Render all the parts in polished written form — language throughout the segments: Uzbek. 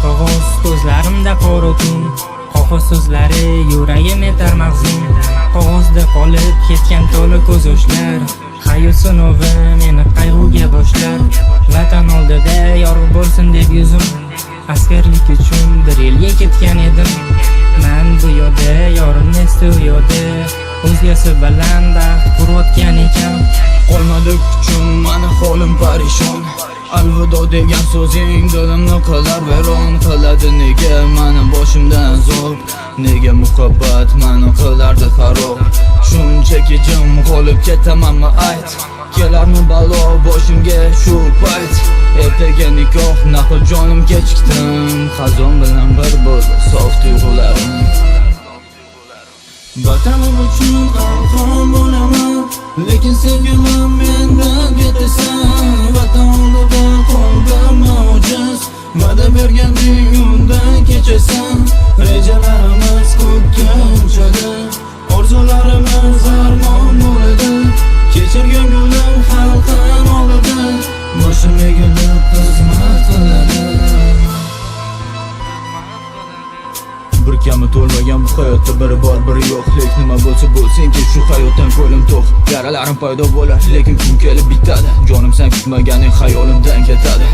qog'oz, ko'zlarimda qora tun. Qog'oz so'zlari yuragim etar mag'zin. Qog'ozda qolib ketgan to'la ko'z yoshlar. Hayot sinovi meni qayg'uga boshlar. Vatan oldida yorug' bo'lsin deb yuzim. Askarlik uchun bir yilga ketgan edim. Men bu yo'lda yorim nesti u yo'lda. O'zgasi bilan baxt qurayotgan ekan. Qolmadi kuchim, mani holim parishon. Alvido degan so'zing dilimni qilar vayron qiladi. Nega mani boshimdan zo'r, nega muhabbat mani qilardi xarob. Shunchaki jim qolib ketamanmi ayt, kelarmi balo boshimga shu payt. Ertaga nikoh naql jonim kechikdim, xazon bilan bir bo'ldi sof tuyg'ularim. Vatanim uchun qalqon bo'laman, lekin sevgilim mendan ketasan. Vatan oldida qoldim ojiz, va'da berganding undan kechasan. Rejalarimiz ko'kka uchadi, orzularimiz armon bo'ladi. Kechirgan gulim xalqim oldida, boshim egilib xizmat qiladi. Bir kami to'lmagan bu hayotda biri bor biri yo'q. Lek nima bo'lsa bo'lsinki shu hayotdan ko'lim to'q. Yaralarim paydo bo'lar, lekin kun kelib bitadi. Jonim sen kutmaganing xayolimdan ketadi.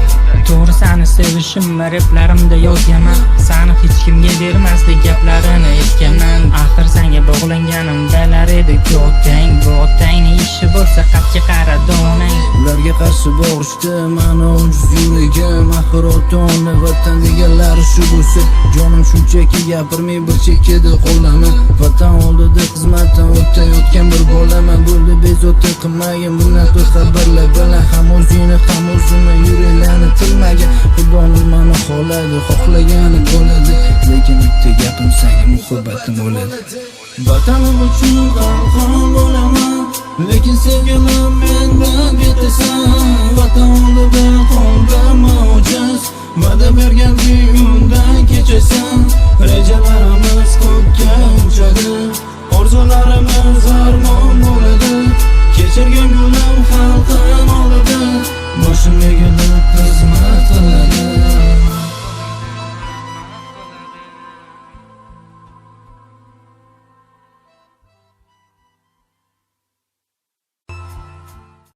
To'g'ri seni sevishim raplarimda yozganman. Seni hech kimga bermaslik gaplarini eshitganman. Axir senga bog'langanim bilar edi otang. Bu otangning ishi bo'lsa qatga qaradi onang. Ularga qarshi borishdi mani ojiz yuragim. Axir ota-ona vatan deganlari shu bo'lsa, jonim shunchaki gapirmay bir chekkada qolaman. Vatan oldida xizmatdan o'tayotgan bir bolaman. Bo'ldi bezovta qilmagin bunaqa xabarlar bilan. Ham o'zingni ham o'zimni yuraklarni tilmagan. Xudoning mani xohladi, xohlagani bo'ladi. Lekin bitta gapim senga muhabbatim o'ladi. Vatanim uchun qalqon bo'laman, lekin sevgilim mendan ketasan. Vatan oldida qoldim ojiz, va'da berganding undan kechasan. Rejalarimiz ko'kka uchadi, orzularimiz armon bo'ladi. Kechirgan gulim xalqim